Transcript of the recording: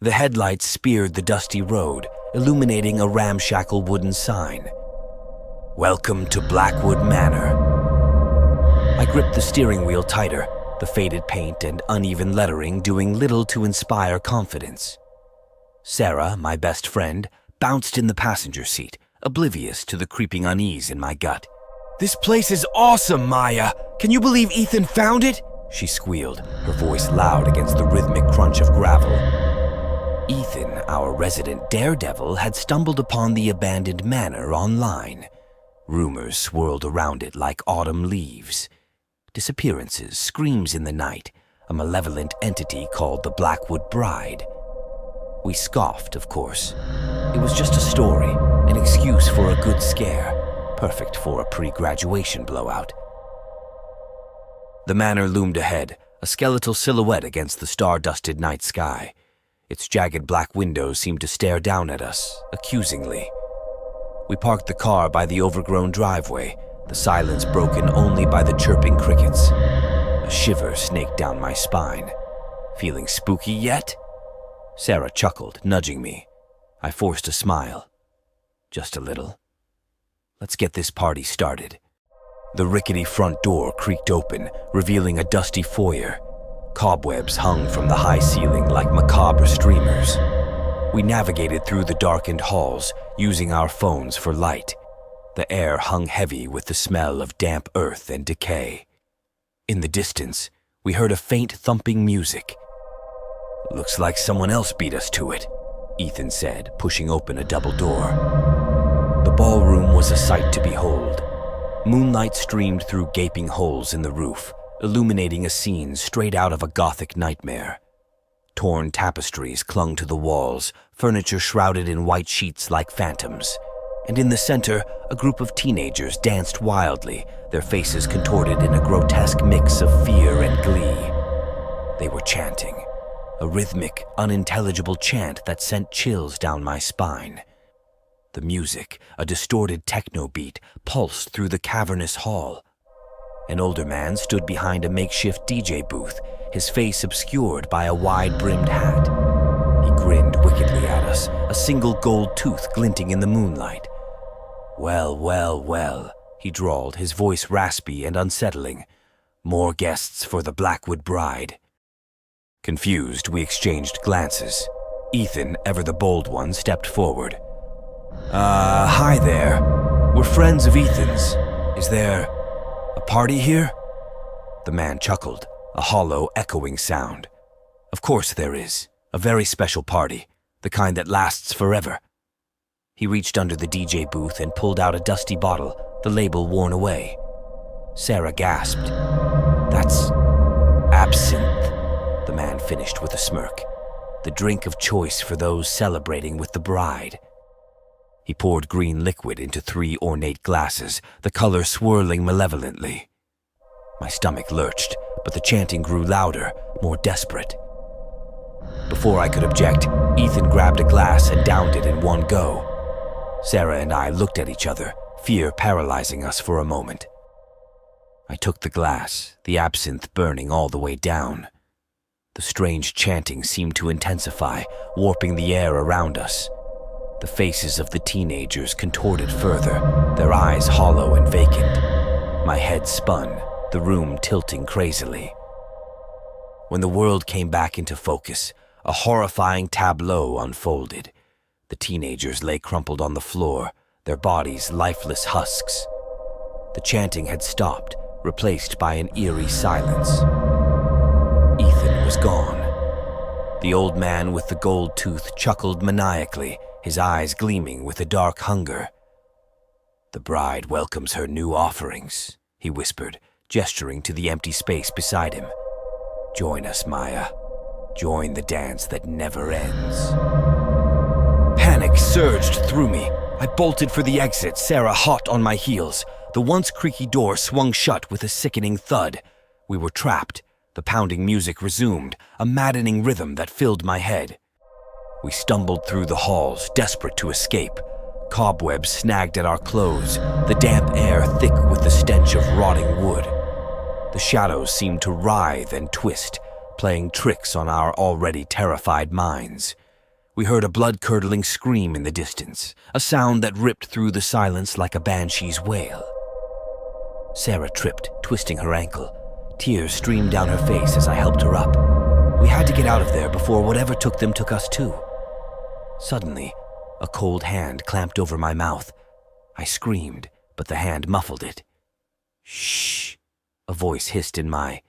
The headlights speared the dusty road, illuminating a ramshackle wooden sign. "Welcome to Blackwood Manor." I gripped the steering wheel tighter, the faded paint and uneven lettering doing little to inspire confidence. Sarah, my best friend, bounced in the passenger seat, oblivious to the creeping unease in my gut. "This place is awesome, Maya! Can you believe Ethan found it?" she squealed, her voice loud against the rhythmic crunch of gravel. Ethan, our resident daredevil, had stumbled upon the abandoned manor online. Rumors swirled around it like autumn leaves. Disappearances, screams in the night, a malevolent entity called the Blackwood Bride. We scoffed, of course. It was just a story, an excuse for a good scare, perfect for a pre-graduation blowout. The manor loomed ahead, a skeletal silhouette against the star-dusted night sky. Its jagged black windows seemed to stare down at us, accusingly. We parked the car by the overgrown driveway, the silence broken only by the chirping crickets. A shiver snaked down my spine. "Feeling spooky yet?" Sarah chuckled, nudging me. I forced a smile. "Just a little. Let's get this party started." The rickety front door creaked open, revealing a dusty foyer. Cobwebs hung from the high ceiling like macabre streamers. We navigated through the darkened halls, using our phones for light. The air hung heavy with the smell of damp earth and decay. In the distance, we heard a faint thumping music. "Looks like someone else beat us to it," Ethan said, pushing open a double door. The ballroom was a sight to behold. Moonlight streamed through gaping holes in the roof, illuminating a scene straight out of a Gothic nightmare. Torn tapestries clung to the walls, furniture shrouded in white sheets like phantoms. And in the center, a group of teenagers danced wildly, their faces contorted in a grotesque mix of fear and glee. They were chanting, a rhythmic, unintelligible chant that sent chills down my spine. The music, a distorted techno beat, pulsed through the cavernous hall. An older man stood behind a makeshift DJ booth, his face obscured by a wide-brimmed hat. He grinned wickedly at us, a single gold tooth glinting in the moonlight. "Well, well, well," he drawled, his voice raspy and unsettling. "More guests for the Blackwood Bride." Confused, we exchanged glances. Ethan, ever the bold one, stepped forward. Hi there. We're friends of Ethan's. Is there a party here?" The man chuckled, a hollow, echoing sound. "Of course there is. A very special party, the kind that lasts forever." He reached under the DJ booth and pulled out a dusty bottle, the label worn away. Sarah gasped. "That's absinthe," the man finished with a smirk. "The drink of choice for those celebrating with the bride." He poured green liquid into 3 ornate glasses, the color swirling malevolently. My stomach lurched, but the chanting grew louder, more desperate. Before I could object, Ethan grabbed a glass and downed it in one go. Sarah and I looked at each other, fear paralyzing us for a moment. I took the glass, the absinthe burning all the way down. The strange chanting seemed to intensify, warping the air around us. The faces of the teenagers contorted further, their eyes hollow and vacant. My head spun, the room tilting crazily. When the world came back into focus, a horrifying tableau unfolded. The teenagers lay crumpled on the floor, their bodies lifeless husks. The chanting had stopped, replaced by an eerie silence. Ethan was gone. The old man with the gold tooth chuckled maniacally, his eyes gleaming with a dark hunger. "The bride welcomes her new offerings," he whispered, gesturing to the empty space beside him. "Join us, Maya. Join the dance that never ends." Panic surged through me. I bolted for the exit, Sarah hot on my heels. The once creaky door swung shut with a sickening thud. We were trapped. The pounding music resumed, a maddening rhythm that filled my head. We stumbled through the halls, desperate to escape. Cobwebs snagged at our clothes, the damp air thick with the stench of rotting wood. The shadows seemed to writhe and twist, playing tricks on our already terrified minds. We heard a blood-curdling scream in the distance, a sound that ripped through the silence like a banshee's wail. Sarah tripped, twisting her ankle. Tears streamed down her face as I helped her up. We had to get out of there before whatever took them took us too. Suddenly, a cold hand clamped over my mouth. I screamed, but the hand muffled it. "Shh," a voice hissed in my